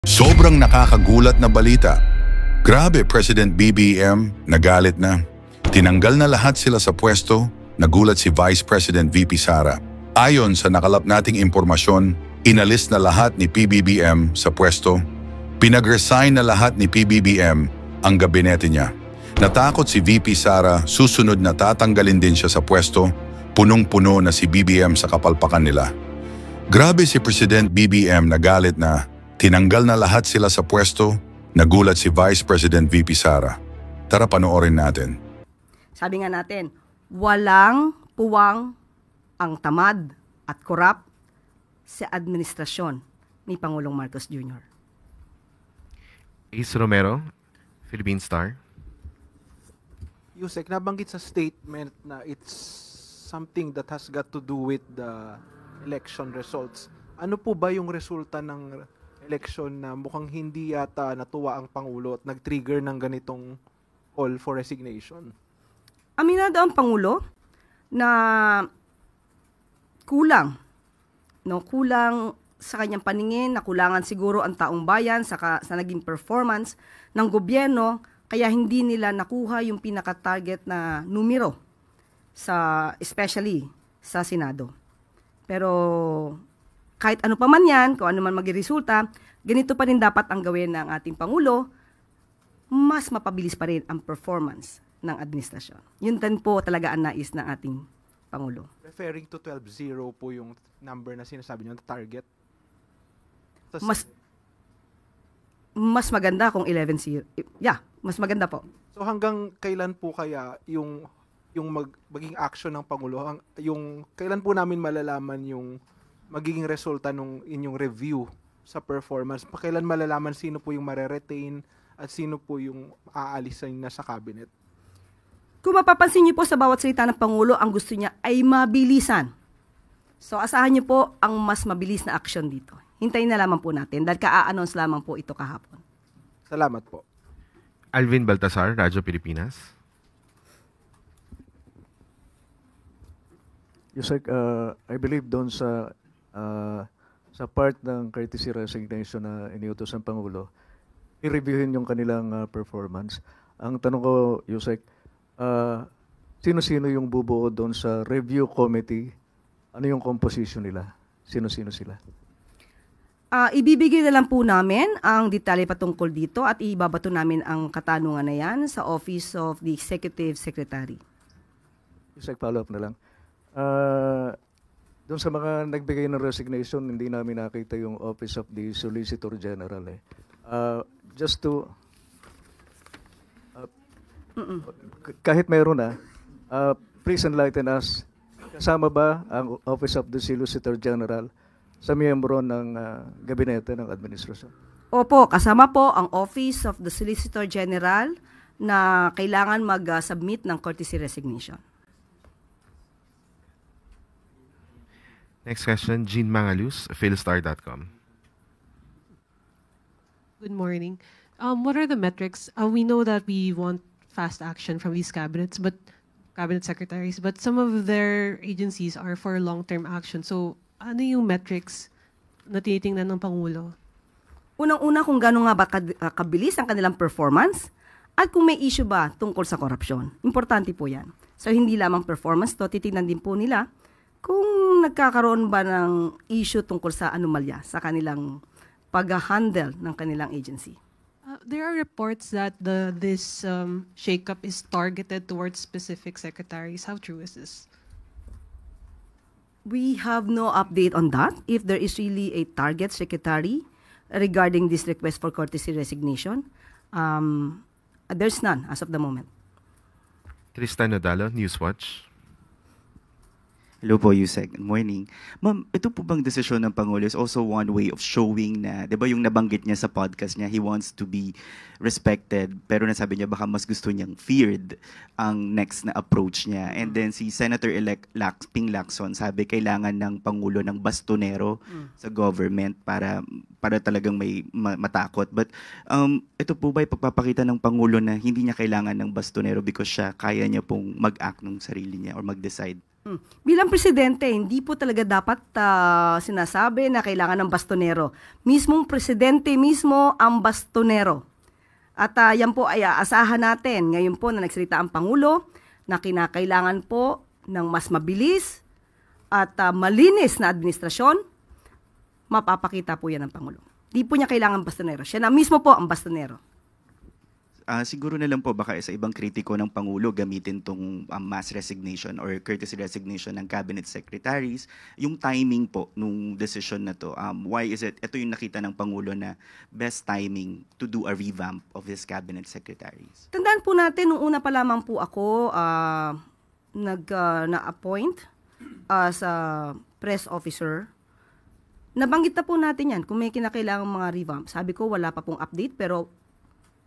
Sobrang nakakagulat na balita. Grabe, President BBM, nagalit na. Tinanggal na lahat sila sa pwesto, nagulat si Vice President VP Sara. Ayon sa nakalap nating impormasyon, inalis na lahat ni PBBM sa pwesto. Pinag-resign na lahat ni PBBM ang gabinete niya. Natakot si VP Sara, susunod na tatanggalin din siya sa pwesto, punong-puno na si BBM sa kapalpakan nila. Grabe si President BBM, nagalit na. Tinanggal na lahat sila sa pwesto, nagulat si Vice President VP Sara. Tara panoorin natin. Sabi nga natin, walang puwang ang tamad at korap sa administrasyon ni Pangulong Marcos Jr. Ace Romero, Philippine Star. Yusek, nabanggit sa statement na it's something that has got to do with the election results. Ano po ba yung resulta ng election na mukhang hindi yata natuwa ang Pangulo at nag-trigger ng ganitong call for resignation? Aminado ang Pangulo na kulang sa kanyang paningin, nakulangan siguro ang taong bayan sa naging performance ng gobyerno, kaya hindi nila nakuha yung pinaka-target na numero, especially sa Senado. Pero kahit ano pa man yan, kung ano man maging-resulta, ganito pa rin dapat ang gawin ng ating Pangulo, mas mapabilis pa rin ang performance ng administrasyon. Yun din po talaga ang nais ng ating Pangulo. Referring to 12-0 po yung number na sinasabi niyo, target? Mas maganda kung 11-0. Yeah, mas maganda po. So hanggang kailan po kaya yung magiging action ng Pangulo? Kailan po namin malalaman yung magiging resulta ng inyong review sa performance? Kailan malalaman sino po yung mare-retain at sino po yung aalisin na sa cabinet? Kung mapapansin niyo po sa bawat salita ng Pangulo, ang gusto niya ay mabilisan. So asahan niyo po ang mas mabilis na action dito. Hintayin na lamang po natin dahil ka-announce lamang po ito kahapon. Salamat po. Alvin Baltasar, Radyo Pilipinas. Yusek, I believe doon sa part ng courtesy resignation na iniutos ng Pangulo, i-reviewin yung kanilang performance. Ang tanong ko, Yusek, sino-sino yung bubuo doon sa review committee? Ano yung composition nila? Sino-sino sila? Ibibigay na lang po namin ang detalye patungkol dito at ibabato namin ang katanungan na yan sa Office of the Executive Secretary. Yusek, follow-up na lang. Doon sa mga nagbigay ng resignation, hindi namin nakita yung Office of the Solicitor General. Just to... kahit mayroon na, please enlighten us. Kasama ba ang Office of the Solicitor General sa miyembro ng gabinete ng administrasyon? Opo, kasama po ang Office of the Solicitor General na kailangan mag-submit ng courtesy resignation. Next question, Jean Mangalus, philstar.com. Good morning. What are the metrics? We know that we want fast action from these cabinet secretaries, but some of their agencies are for long-term action. So, ano yung metrics na tinitingnan ng Pangulo? Unang-una kung gano'n nga ba kabilis ang kanilang performance at kung may issue ba tungkol sa korupsyon. Importante po yan. So, hindi lamang performance to, titignan din po nila kung nagkakaroon ba ng issue tungkol sa anomalya sa kanilang pag-handle ng kanilang agency. There are reports that this shakeup is targeted towards specific secretaries. How true is this? We have no update on that. If there is really a target secretary regarding this request for courtesy resignation, there's none as of the moment. Tristan Nodalo, Newswatch. Hello po, Yusek. Good morning. Ma'am, ito po bang desisyon ng Pangulo is also one way of showing na, di ba yung nabanggit niya sa podcast niya, he wants to be respected, pero nasabi niya baka mas gusto niyang feared ang next na approach niya. And then si Senator-elect Ping Lacson, sabi kailangan ng Pangulo ng bastonero sa government para talagang may matakot. But ito po ba ipagpapakita ng Pangulo na hindi niya kailangan ng bastonero because siya kaya niya pong mag-act ng sarili niya or mag-decide? Bilang presidente, hindi po talaga dapat sinasabi na kailangan ng bastonero. Mismong presidente mismo ang bastonero. At yan po ay aasahan natin. Ngayon po na nagsalita ang Pangulo na kinakailangan po ng mas mabilis at malinis na administrasyon, mapapakita po yan ng Pangulo. Di po niya kailangan bastonero. Siya na mismo po ang bastonero. Siguro na lang po baka sa ibang kritiko ng Pangulo gamitin tong mass resignation or courtesy resignation ng cabinet secretaries. Yung timing po nung decision na to, why is it, ito yung nakita ng Pangulo na best timing to do a revamp of his cabinet secretaries? Tandaan po natin, nung una pa lamang po ako na-appoint as a press officer, nabanggit na po natin yan kung may kinakailangan mga revamp. Sabi ko, wala pa pong update, pero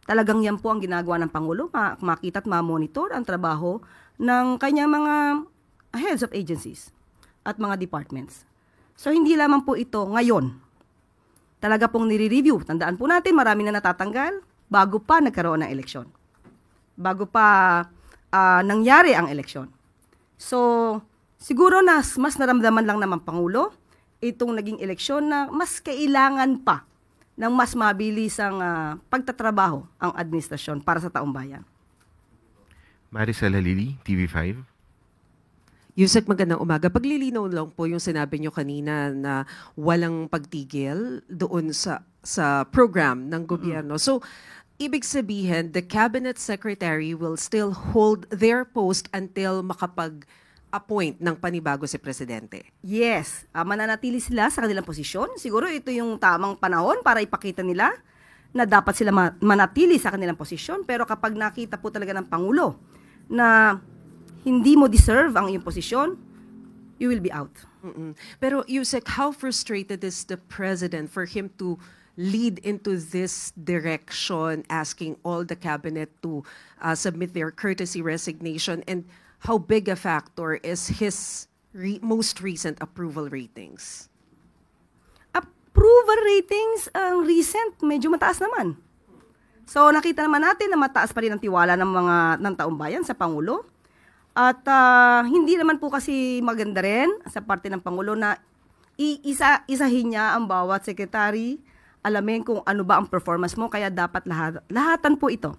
talagang yan po ang ginagawa ng Pangulo, makita at ma-monitor ang trabaho ng kanyang mga heads of agencies at mga departments. So hindi lamang po ito ngayon. Talaga pong nire-review. Tandaan po natin, marami na natatanggal bago pa nagkaroon ng eleksyon. Bago pa nangyari ang eleksyon. So siguro mas naramdaman lang naman Pangulo itong naging eleksyon na mas kailangan pa ng mas mabilis ang pagtatrabaho ang administrasyon para sa taong bayan. Maricel Halili, TV5. Yusek, magandang umaga. Paglilinaw lang po yung sinabi nyo kanina na walang pagtigil doon sa program ng gobyerno. So, ibig sabihin, the cabinet secretary will still hold their post until makapag-appoint ng panibago si Presidente. Yes, mananatili sila sa kanilang posisyon. Siguro ito yung tamang panahon para ipakita nila na dapat sila manatili sa kanilang posisyon. Pero kapag nakita po talaga ng Pangulo na hindi mo deserve ang iyong posisyon, you will be out. Pero Yusek, how frustrated is the President for him to lead into this direction, asking all the cabinet to submit their courtesy resignation, and how big a factor is his most recent approval ratings? Approval ratings, ang recent, medyo mataas naman. So nakita naman natin na mataas pa rin ang tiwala ng taong bayan sa Pangulo. At hindi naman po kasi maganda rin sa parte ng Pangulo na isahin niya ang bawat sekretary, alamin kung ano ba ang performance mo, kaya dapat lahatan po ito.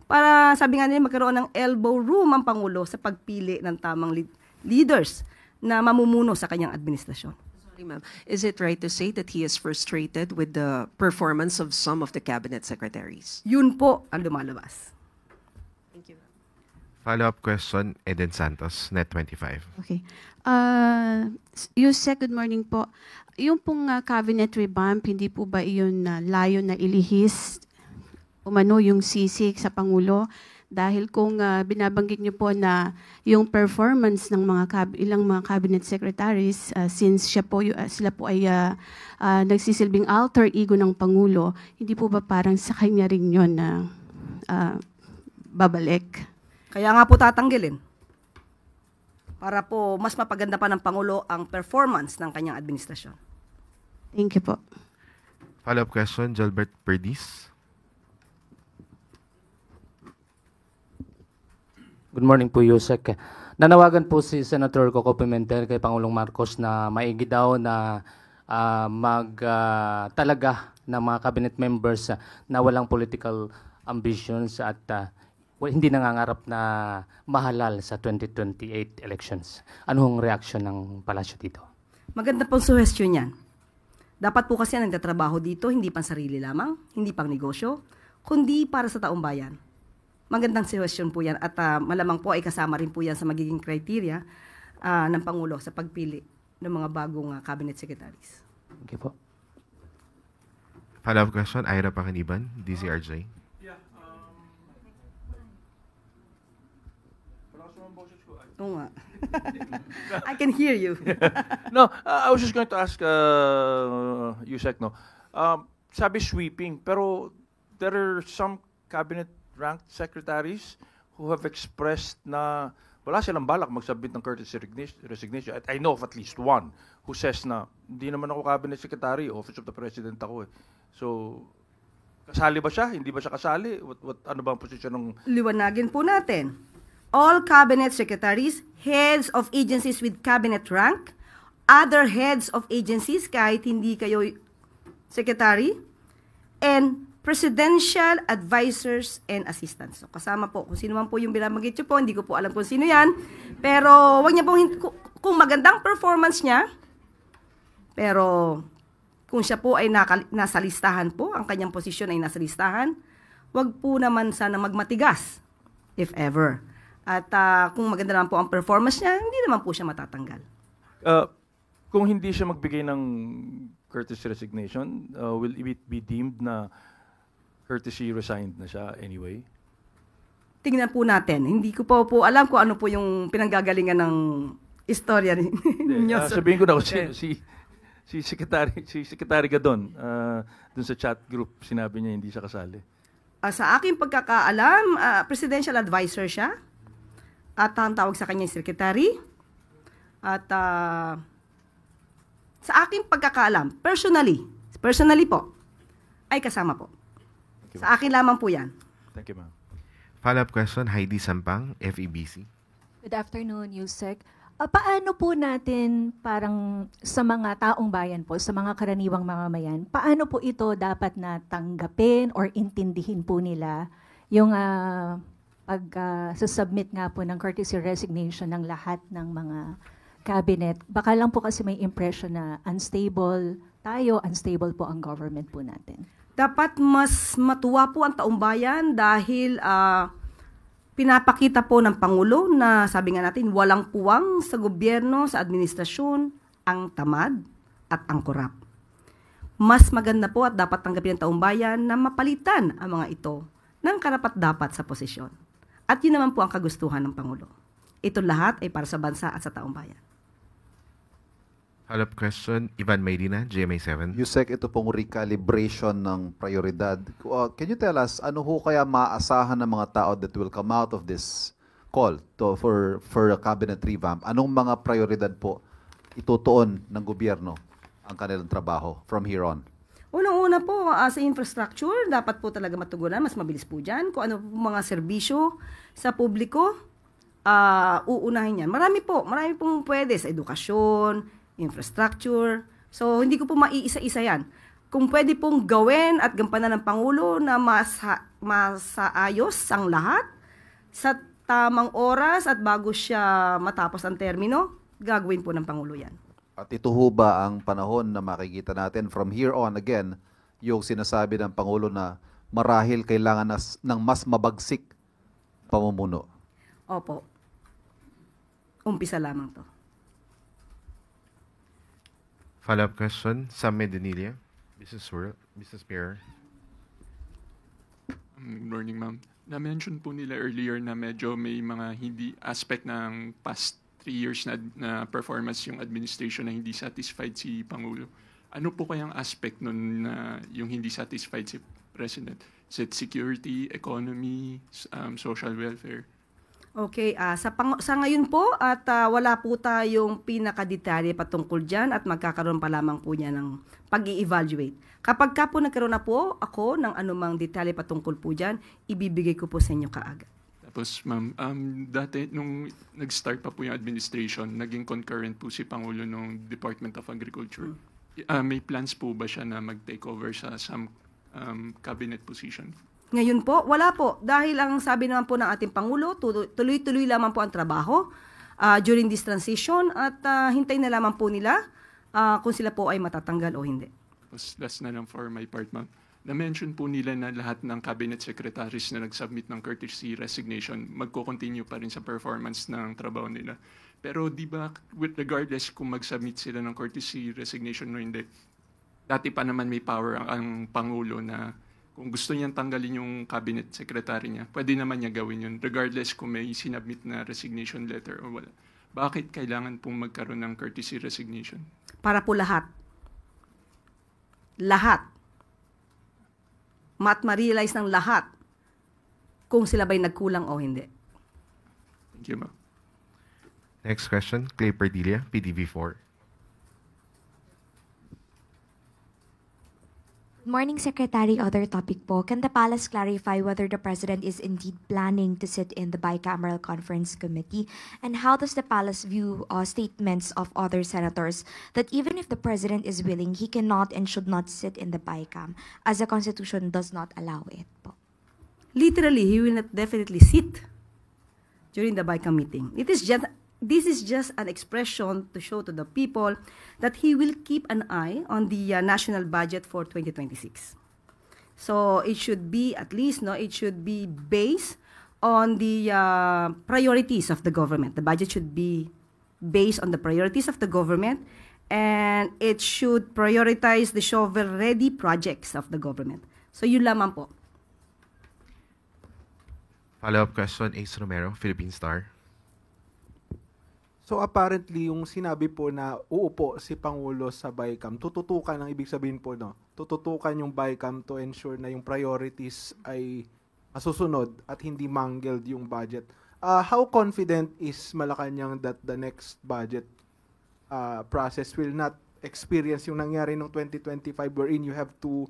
Para sabi nga nila magkaroon ng elbow room ang Pangulo sa pagpili ng tamang leaders na mamumuno sa kanyang administrasyon. Sorry, ma'am. Is it right to say that he is frustrated with the performance of some of the cabinet secretaries? Yun po ang lumalabas. Thank you. Follow-up question, Eden Santos, Net25. Okay. Yusek, good morning po. Yung pong cabinet revamp, hindi po ba iyon layo na ilihis umano yung sisig sa Pangulo? Dahil kung binabanggit niyo po na yung performance ng ilang mga cabinet secretaries, since sila po ay nagsisilbing alter ego ng Pangulo, hindi po ba parang sa kanya rin yun na babalik? Kaya nga po tatanggalin. Para po mas mapaganda pa ng Pangulo ang performance ng kanyang administrasyon. Thank you po. Follow-up question, Gilbert Perdiz. Good morning po, Yusek. Nanawagan po si Senator Coco Pimentel kay Pangulong Marcos na maigi daw na talaga ng mga cabinet members na walang political ambitions at hindi nangangarap na mahalal sa 2028 elections. Anong reaksyon ng palasyo dito? Maganda pong suhestyon yan. Dapat po kasi ang nagtatrabaho dito, hindi pang sarili lamang, hindi pang negosyo, kundi para sa taong bayan. Magandang suhestyon po yan at malamang po ay kasama rin po yan sa magiging criteria ng Pangulo sa pagpili ng mga bagong cabinet secretaries. Thank you po. Follow-up question, Ira Pakaniban, DCRJ. Oo nga. I can hear you. No, I was just going to ask Yusek, no. Sabi sweeping, pero there are some cabinet-ranked secretaries who have expressed na wala silang balak mag-submit ng courtesy resignation. I know of at least one who says na hindi naman ako cabinet secretary, Office of the President ako eh. So, kasali ba siya? Hindi ba siya kasali? Ano ba ang posisyon ng... Liwanagin po natin. all cabinet secretaries, heads of agencies with cabinet rank, other heads of agencies kahit hindi kayo secretary, and presidential advisors and assistants. So, kasama po, kung sino man po yung binabanggit nyo po, hindi ko po alam kung sino yan, pero wag niya po, kung magandang performance niya, pero kung siya po ay nasa listahan po, ang kanyang posisyon ay nasa listahan, wag po naman sana magmatigas, if ever. At kung maganda naman po ang performance niya, hindi naman po siya matatanggal. Kung hindi siya magbigay ng courtesy resignation, will it be deemed na courtesy resigned na siya anyway? Tingnan po natin. Hindi ko po alam kung ano po yung pinanggagalingan ng istorya ninyo. Sabihin ko na si Secretary Gadon, dun sa chat group, sinabi niya hindi siya kasali. Sa aking pagkakaalam, presidential advisor siya. At ang tawag sa kanya secretary. At sa aking pagkakaalam, personally po, ay kasama po. Sa akin lamang po yan. Thank you, ma'am. Follow-up question, Heidi Sampang, FEBC. Good afternoon, Yusek. Paano po natin parang sa mga taong bayan po, sa mga karaniwang mamamayan, paano po ito dapat na tanggapin or intindihin po nila yung pag-submit nga po ng courtesy resignation ng lahat ng mga cabinet? Baka lang po kasi may impression na unstable tayo, unstable po ang government po natin. Dapat mas matuwa po ang taong bayan dahil pinapakita po ng Pangulo na sabi nga natin walang puwang sa gobyerno, sa administrasyon, ang tamad at ang korap. Mas maganda po at dapat tanggapin ng taong bayan na mapalitan ang mga ito ng karapat-dapat sa posisyon. At yun naman po ang kagustuhan ng Pangulo. Ito lahat ay para sa bansa at sa taong bayan. Follow-up question, Ivan Mayrina, GMA7. Yusek, ito pong recalibration ng prioridad. Can you tell us, ano ho kaya maaasahan ng mga tao that will come out of this call for a cabinet revamp? Anong mga prioridad po itutuon ng gobyerno ang kanilang trabaho from here on? Unang-una po, sa infrastructure, dapat po talaga matugunan, mas mabilis po dyan. Kung ano po mga serbisyo sa publiko, uunahin yan. Marami pong pwede sa edukasyon, infrastructure. So, hindi ko po maiisa-isa yan. Kung pwede pong gawin at gampanan ng Pangulo na masaayos ang lahat sa tamang oras at bago siya matapos ang termino, gagawin po ng Pangulo yan. At ito ho ba ang panahon na makikita natin from here on again, yung sinasabi ng Pangulo na marahil kailangan ng mas mabagsik pamumuno? Opo. Umpisa lamang to. Follow-up question, Sam Medinilla, Business Mirror. Good morning, ma'am. Na-mention po nila earlier na medyo may mga hindi aspect ng past 3 years na performance yung administration na hindi satisfied si Pangulo. Ano po kayang aspect nun na yung hindi satisfied si President? Is it security, economy, social welfare? Okay, sa ngayon po at wala po tayong pinakadetalye patungkol dyan at magkakaroon pa lamang po niya ng pag-i-evaluate. Kapag ka po nagkaroon na po ako ng anumang detalye patungkol po dyan, ibibigay ko po sa inyo kaagad. Tapos ma'am, dati nung nag-start pa po yung administration, naging concurrent po si Pangulo ng Department of Agriculture. May plans po ba siya na mag-take over sa some cabinet position? Ngayon po, wala po. Dahil ang sabi naman po ng ating Pangulo, tuloy-tuloy lamang po ang trabaho during this transition at hintayin na lamang po nila kung sila po ay matatanggal o hindi. Tapos last na lang for my part, ma'am. Na-mention po nila na lahat ng cabinet secretaries na nag-submit ng courtesy resignation magko-continue pa rin sa performance ng trabaho nila. Pero di ba, regardless kung mag-submit sila ng courtesy resignation o hindi, dati pa naman may power ang Pangulo na kung gusto niyang tanggalin yung cabinet secretary niya, pwede naman niya gawin yun, regardless kung may sinabmit na resignation letter o wala. Bakit kailangan pong magkaroon ng courtesy resignation? Para po lahat. Lahat. Ma-realize ng lahat kung sila ba'y nagkulang o hindi. Thank you, ma'am. Next question, Clay Perdilla, PDV4. Morning, Secretary. Other topic po. Can the Palace clarify whether the President is indeed planning to sit in the Bicameral Conference Committee? And how does the Palace view statements of other senators that even if the President is willing, he cannot and should not sit in the Bicam, as the Constitution does not allow it po? Literally, he will not definitely sit during the Bicam meeting. This is just an expression to show to the people that he will keep an eye on the national budget for 2026. So it should be at least, it should be based on the priorities of the government. The budget should be based on the priorities of the government, and it should prioritize the shovel-ready projects of the government. So yun lamang po. Follow-up question, Ace Romero, Philippine Star. So apparently yung sinabi po na uupo si Pangulo sa Bicam, tututukan ang ibig sabihin po, no? Tututukan yung Bicam to ensure na yung priorities ay masusunod at hindi mangled yung budget. How confident is Malacanang that the next budget process will not experience yung nangyari noong 2025 wherein you have to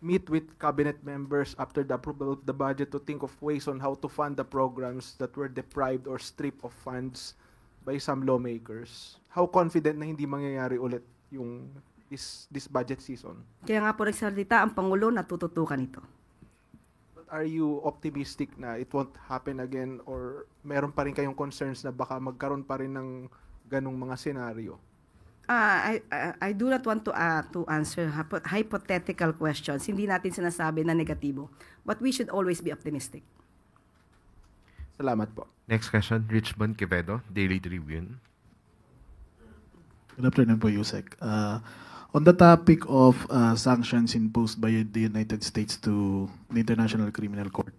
meet with cabinet members after the approval of the budget to think of ways on how to fund the programs that were deprived or stripped of funds by some lawmakers? How confident na hindi mangyayari ulit yung this budget season? Kaya nga po nagsalita ang Pangulo na tututukan ito. But are you optimistic na it won't happen again, or meron pa rin kayong concerns na baka magkaroon pa rin ng ganong mga senaryo? I do not want to answer hypothetical questions. Hindi natin sinasabi na negatibo. But we should always be optimistic. Salamat po. Next question, Richmond Quevedo, Daily Tribune. Good afternoon po, Yusek. On the topic of sanctions imposed by the United States to the International Criminal Court,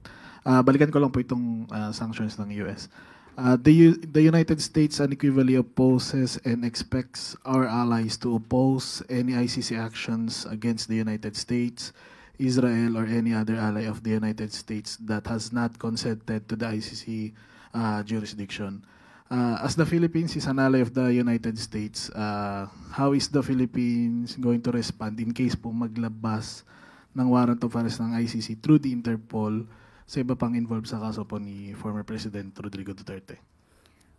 balikan ko lang po itong sanctions ng US. The United States unequivocally opposes and expects our allies to oppose any ICC actions against the United States, Israel, or any other ally of the United States that has not consented to the ICC jurisdiction. As the Philippines is an ally of the United States, how is the Philippines going to respond in case po maglabas ng warrant of arrest ng ICC through the Interpol sa iba pang involved sa kaso po ni former President Rodrigo Duterte?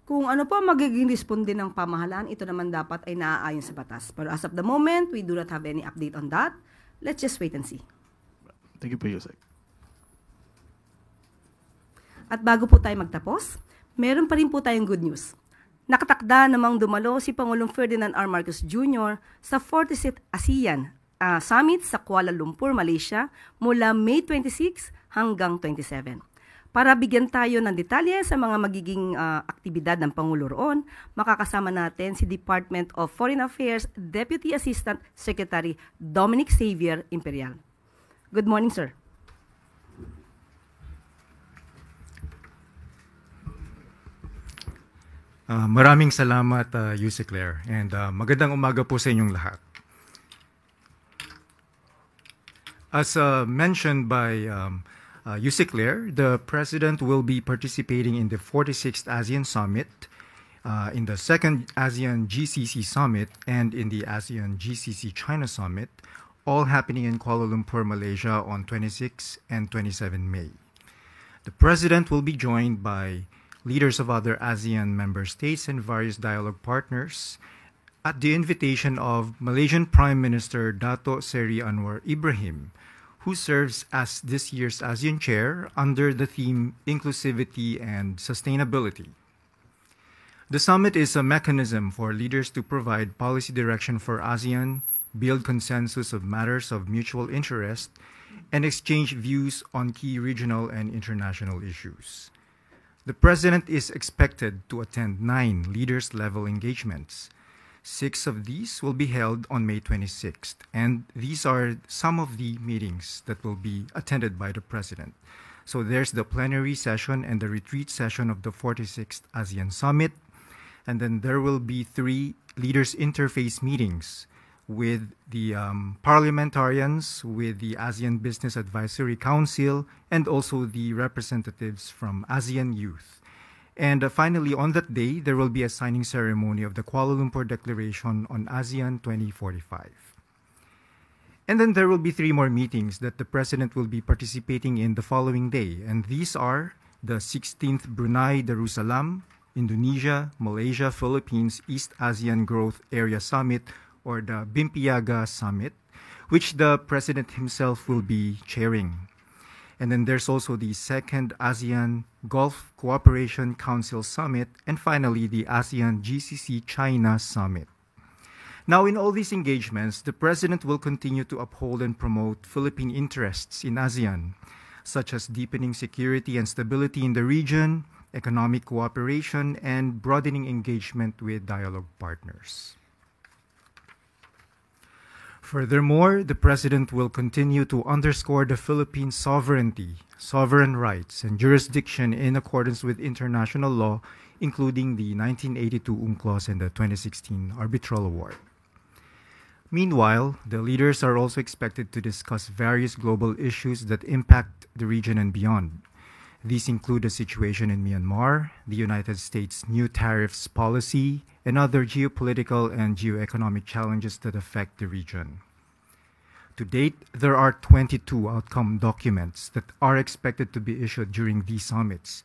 Kung ano po magiging responde ng pamahalaan, ito naman dapat ay naaayon sa batas. Pero as of the moment, we do not have any update on that. Let's just wait and see. Thank you po, Yusek. At bago po tayo magtapos, meron pa rin po tayong good news. Nakatakda namang dumalo si Pangulong Ferdinand R. Marcos Jr. sa 46th ASEAN Summit sa Kuala Lumpur, Malaysia mula May 26 hanggang 27. Para bigyan tayo ng detalye sa mga magiging aktibidad ng Pangulo roon, makakasama natin si Department of Foreign Affairs Deputy Assistant Secretary Dominic Xavier Imperial. Good morning, sir. Maraming salamat, Yusek Claire, and magandang umaga po sa inyong lahat. As mentioned by Yusek Claire, the President will be participating in the 46th ASEAN Summit, in the 2nd ASEAN GCC Summit, and in the ASEAN GCC China Summit, all happening in Kuala Lumpur, Malaysia on 26 and 27 May. The President will be joined by leaders of other ASEAN member states and various dialogue partners at the invitation of Malaysian Prime Minister Dato Seri Anwar Ibrahim, who serves as this year's ASEAN Chair under the theme Inclusivity and Sustainability. The summit is a mechanism for leaders to provide policy direction for ASEAN, build consensus of matters of mutual interest, and exchange views on key regional and international issues. The President is expected to attend 9 leaders-level engagements. 6 of these will be held on May 26th, and these are some of the meetings that will be attended by the President. So there's the plenary session and the retreat session of the 46th ASEAN Summit, and then there will be 3 leaders interface meetings with the parliamentarians, with the ASEAN Business Advisory Council, and also the representatives from ASEAN Youth. And finally, on that day, there will be a signing ceremony of the Kuala Lumpur Declaration on ASEAN 2045. And then there will be 3 more meetings that the President will be participating in the following day. And these are the 16th Brunei Darussalam, Indonesia, Malaysia, Philippines, East ASEAN Growth Area Summit, or the Bimpiaga Summit, which the President himself will be chairing. And then there's also the 2nd ASEAN Gulf Cooperation Council Summit, and finally the ASEAN GCC China Summit. Now, in all these engagements, the President will continue to uphold and promote Philippine interests in ASEAN, such as deepening security and stability in the region, economic cooperation, and broadening engagement with dialogue partners. Furthermore, the President will continue to underscore the Philippines' sovereignty, sovereign rights, and jurisdiction in accordance with international law, including the 1982 UNCLOS and the 2016 Arbitral Award. Meanwhile, the leaders are also expected to discuss various global issues that impact the region and beyond. These include the situation in Myanmar, the United States' new tariffs policy, and other geopolitical and geoeconomic challenges that affect the region. To date, there are 22 outcome documents that are expected to be issued during these summits.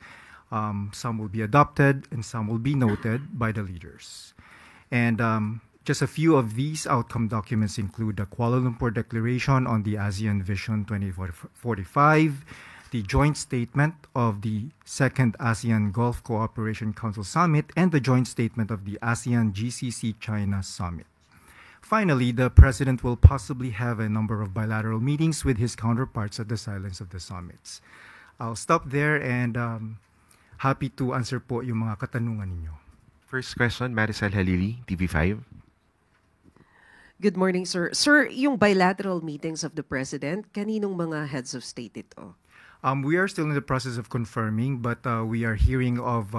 Some will be adopted and some will be noted by the leaders. And just a few of these outcome documents include the Kuala Lumpur Declaration on the ASEAN Vision 2045, the joint statement of the 2nd ASEAN Gulf Cooperation Council Summit, and the joint statement of the ASEAN GCC China Summit. Finally, the President will possibly have a number of bilateral meetings with his counterparts at the silence of the summits. I'll stop there and happy to answer po yung mga katanungan ninyo. First question, Maricel Halili, TV5. Good morning, sir. Sir, yung bilateral meetings of the President, kaninong mga heads of state ito? We are still in the process of confirming, but we are hearing of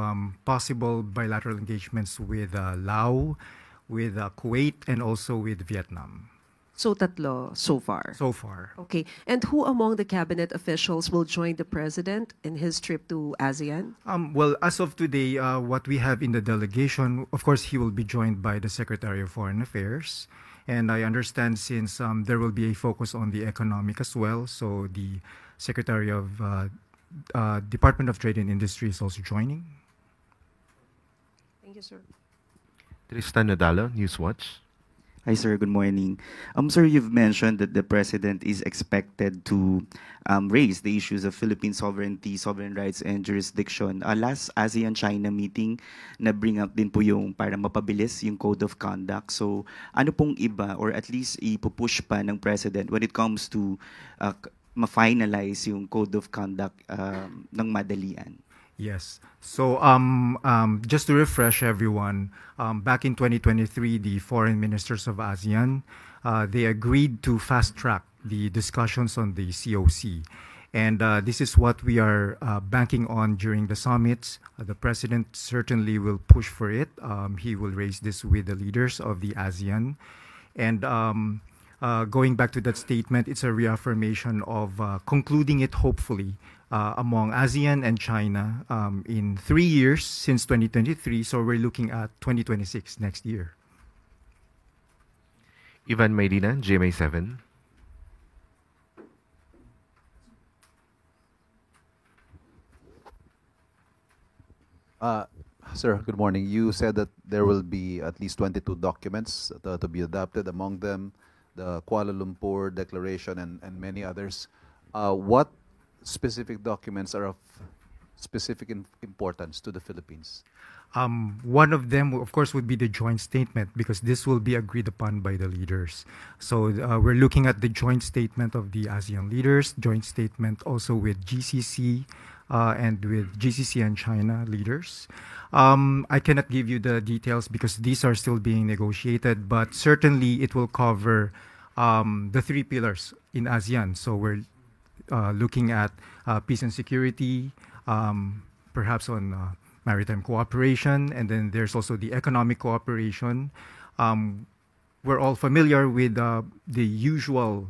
possible bilateral engagements with Laos, with Kuwait, and also with Vietnam. So tatlo so far? So far. Okay. And who among the cabinet officials will join the President in his trip to ASEAN? Well, as of today, what we have in the delegation, of course, he will be joined by the Secretary of Foreign Affairs. And I understand since there will be a focus on the economic as well, so the Secretary of Department of Trade and Industry is also joining. Thank you, sir. Tristan Nadalo, Newswatch. Hi, sir. Good morning. Sir, you've mentioned that the President is expected to raise the issues of Philippine sovereignty, sovereign rights, and jurisdiction. Last ASEAN-China meeting, na-bring up din po yung para mapabilis yung Code of Conduct. So, ano pong iba or at least ipupush pa ng President when it comes to ma-finalize yung Code of Conduct ng madalian? Yes. So just to refresh everyone, back in 2023, the foreign ministers of ASEAN, they agreed to fast-track the discussions on the COC. And this is what we are banking on during the summits. The President certainly will push for it. He will raise this with the leaders of the ASEAN. And going back to that statement, it's a reaffirmation of concluding it hopefully among ASEAN and China in 3 years since 2023. So we're looking at 2026 next year. Ivan Medina, GMA7. Sir, good morning. You said that there will be at least 22 documents to be adopted, among them the Kuala Lumpur Declaration and many others. What specific documents are of specific importance to the Philippines? One of them, of course, would be the joint statement because this will be agreed upon by the leaders. So we're looking at the joint statement of the ASEAN leaders, joint statement also with GCC and with GCC and China leaders. I cannot give you the details because these are still being negotiated, but certainly it will cover the 3 pillars in ASEAN. So we're looking at peace and security, perhaps on maritime cooperation, and then there's also the economic cooperation. We're all familiar with the usual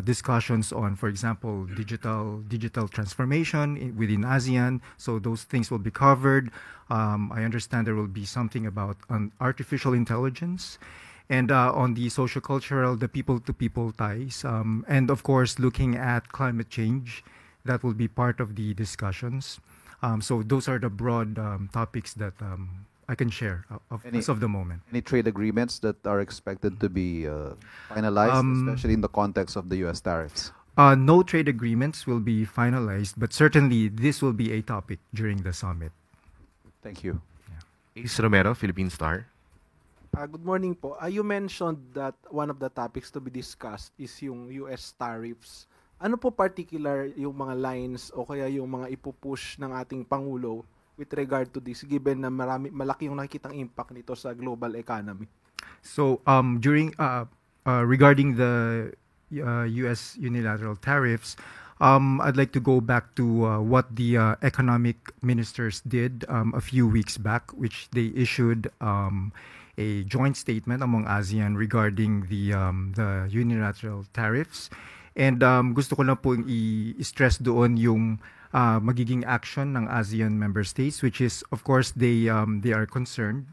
discussions on, for example, digital transformation within ASEAN. So those things will be covered. I understand there will be something about artificial intelligence. and on the social-cultural, the people-to-people ties, and of course, looking at climate change, that will be part of the discussions. So those are the broad topics that I can share as of the moment. Any trade agreements that are expected to be finalized, especially in the context of the U.S. tariffs? No trade agreements will be finalized, but certainly this will be a topic during the summit. Thank you. Ace Romero, Philippine Star. Good morning po. You mentioned that one of the topics to be discussed is yung US tariffs. Ano po particular yung mga lines o kaya yung mga ipupush ng ating Pangulo with regard to this, given na malaki yung nakikitang impact nito sa global economy? So regarding the U.S. unilateral tariffs, I'd like to go back to what the economic ministers did a few weeks back, which they issued a joint statement among ASEAN regarding the unilateral tariffs. And gusto ko lang po i-stress doon yung magiging action ng ASEAN member states, which is, of course, they are concerned,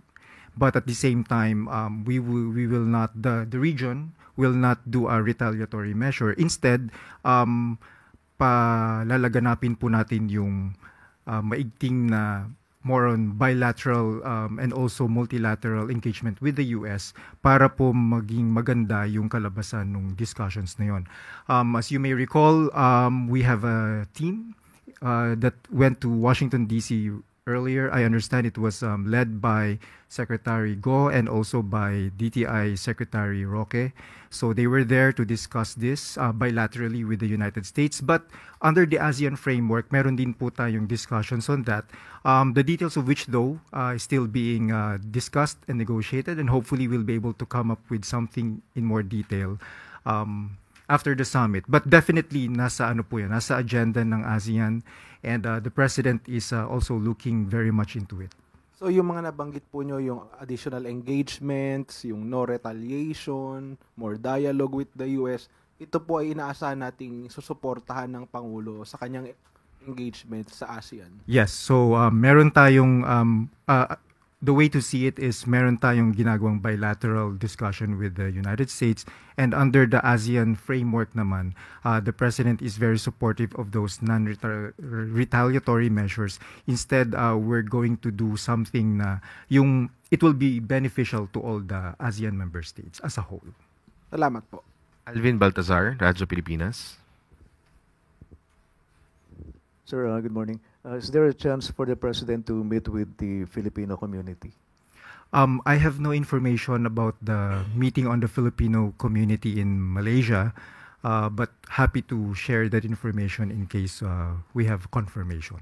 but at the same time, we will not, the region will not do a retaliatory measure. Instead, palalaganapin po natin yung maigting na more on bilateral and also multilateral engagement with the US para po maging maganda yung kalabasan ng discussions na yun. As you may recall, we have a team that went to Washington, D.C. earlier. I understand it was led by Secretary Go and also by DTI Secretary Roque. So they were there to discuss this bilaterally with the United States. But under the ASEAN framework, meron din po tayong discussions on that. The details of which, though, is still being discussed and negotiated, and hopefully we'll be able to come up with something in more detail after the summit. But definitely, nasa ano po yan, nasa agenda ng ASEAN, and the President is also looking very much into it. So yung mga nabanggit po nyo, yung additional engagements, yung no retaliation, more dialogue with the US, ito po ay inaasahan nating susuportahan ng Pangulo sa kanyang engagement sa ASEAN. Yes, so meron tayong the way to see it is meron tayong ginagawang bilateral discussion with the United States, and under the ASEAN framework naman, the President is very supportive of those non-retaliatory measures. Instead, we're going to do something na it will be beneficial to all the ASEAN member states as a whole. Salamat po. Alvin Baltazar, Radyo Pilipinas. Sir, good morning. Is there a chance for the President to meet with the Filipino community? I have no information about the meeting on the Filipino community in Malaysia, but happy to share that information in case we have confirmation.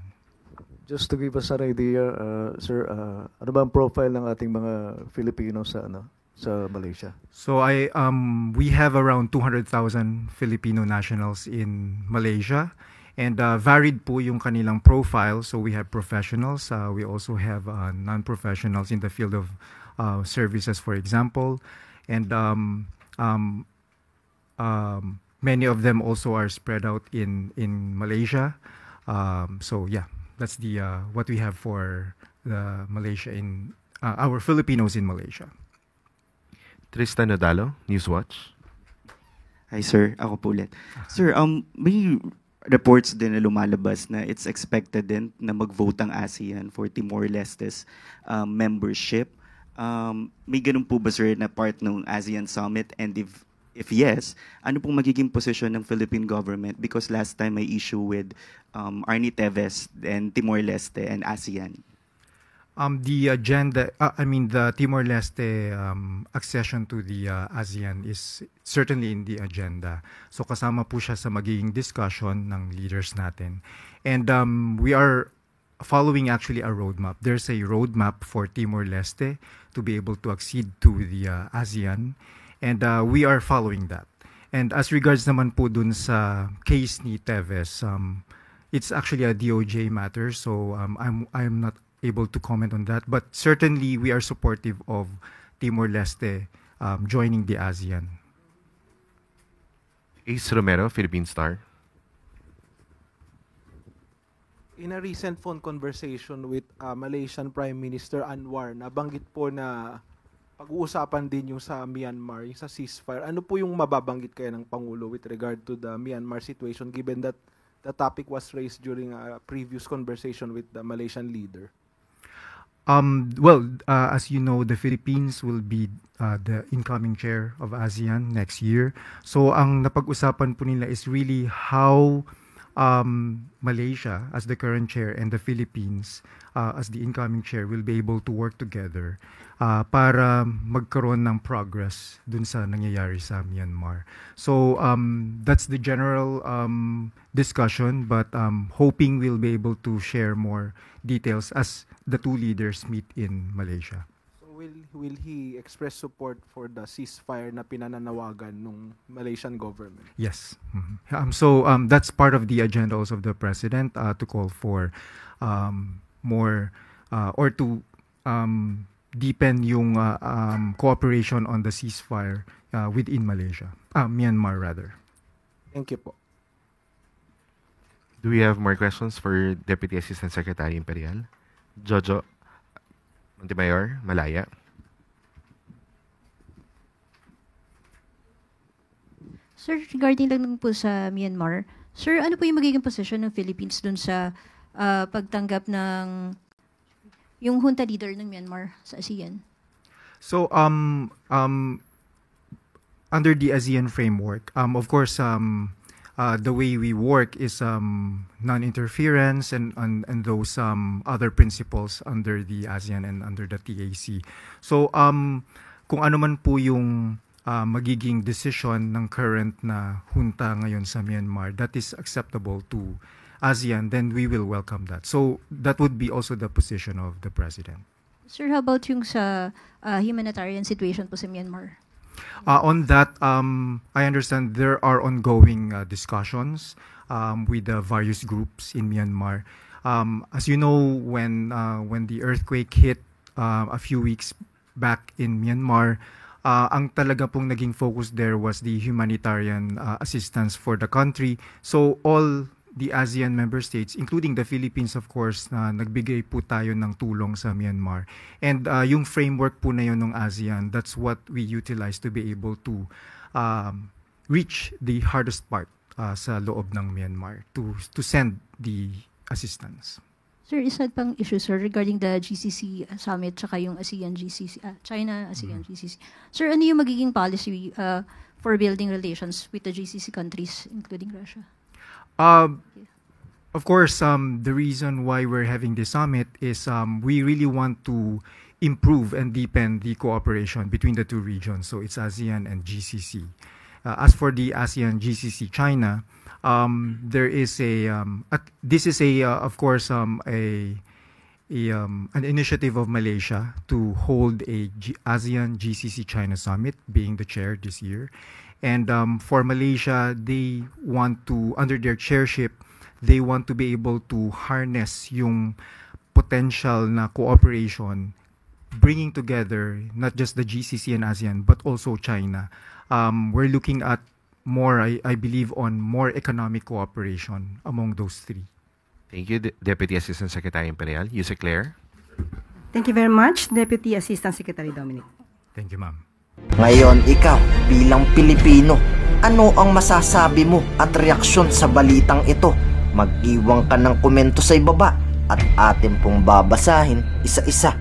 Just to give us an idea, sir, ano ba ang profile ng ating mga Filipino sa Malaysia? So we have around 200,000 Filipino nationals in Malaysia. And varied po yung kanilang profile. So we have professionals. We also have non-professionals in the field of services, for example. And many of them also are spread out in Malaysia. So yeah, that's the what we have for the Malaysia in our Filipinos in Malaysia. Tristan Nadalo, Newswatch. Hi sir, ako po ulit. Sir, may reports din na lumalabas na it's expected din na mag-vote ang ASEAN for Timor-Leste's membership. May ganun po ba sir na part ng ASEAN Summit? And if yes, ano pong magiging position ng Philippine government? Because last time may issue with Arnie Teves and Timor-Leste and ASEAN. The agenda, the Timor-Leste accession to the ASEAN is certainly in the agenda. So kasama po siya sa magiging discussion ng leaders natin. And we are following actually a roadmap. There's a roadmap for Timor-Leste to be able to accede to the ASEAN. And we are following that. And as regards naman po dun sa case ni Teves, it's actually a DOJ matter. So I'm not able to comment on that, but certainly we are supportive of Timor-Leste joining the ASEAN. Ace Romero, Philippine Star. In a recent phone conversation with Malaysian Prime Minister Anwar, nabanggit po na pag-uusapan din yung sa Myanmar, yung sa ceasefire. Ano po yung mababanggit kaya ng Pangulo with regard to the Myanmar situation given that the topic was raised during a previous conversation with the Malaysian leader? As you know, the Philippines will be the incoming chair of ASEAN next year. So ang napag-usapan po nila is really how Malaysia as the current chair and the Philippines as the incoming chair will be able to work together para magkaroon ng progress dun sa nangyayari sa Myanmar. So that's the general discussion, but hoping we'll be able to share more details as the two leaders meet in Malaysia. So will he express support for the ceasefire na pinananawagan ng Malaysian government? Yes. So that's part of the agenda also of the president to call for more or to deepen yung cooperation on the ceasefire within Malaysia, Myanmar rather. Thank you po. Do we have more questions for Deputy Assistant Secretary Imperial? Jojo Montemayor, Malaya. Sir, regarding lang po sa Myanmar, sir, ano po yung magiging posisyon ng Philippines dun sa pagtanggap ng yung junta leader ng Myanmar sa ASEAN? So under the ASEAN framework, of course the way we work is non-interference and those other principles under the ASEAN and under the TAC. So kung ano man po yung magiging decision ng current na junta ngayon sa Myanmar that is acceptable to ASEAN, then we will welcome that. So that would be also the position of the President. Sir, how about yung sa humanitarian situation po sa Myanmar? On that, I understand there are ongoing discussions with the various groups in Myanmar. As you know, when the earthquake hit a few weeks back in Myanmar, ang talaga pong naging focus there was the humanitarian assistance for the country. So all the ASEAN member states, including the Philippines of course, nagbigay po tayo ng tulong sa Myanmar. And yung framework po na yun ng ASEAN, that's what we utilize to be able to reach the hardest part sa loob ng Myanmar, to send the assistance. Sir, isa pang issue, sir, regarding the GCC summit tsaka yung ASEAN-GCC, China-ASEAN GCC. Sir, ano yung magiging policy for building relations with the GCC countries, including Russia? Of course, the reason why we're having this summit is we really want to improve and deepen the cooperation between the two regions. So it's ASEAN and GCC. As for the ASEAN-GCC China, there is this is of course an initiative of Malaysia to hold a ASEAN-GCC China summit, being the chair this year. And for Malaysia, they want to, under their chairship, they want to be able to harness yung potential na cooperation, bringing together not just the GCC and ASEAN, but also China. We're looking at more, I believe, on more economic cooperation among those three. Thank you, Deputy Assistant Secretary Imperial. Yusek Claire. Thank you very much, Deputy Assistant Secretary Dominic. Thank you, ma'am. Ngayon, ikaw, bilang Pilipino, ano ang masasabi mo at reaksyon sa balitang ito? Mag-iwan ka ng komento sa ibaba at atin pong babasahin isa-isa.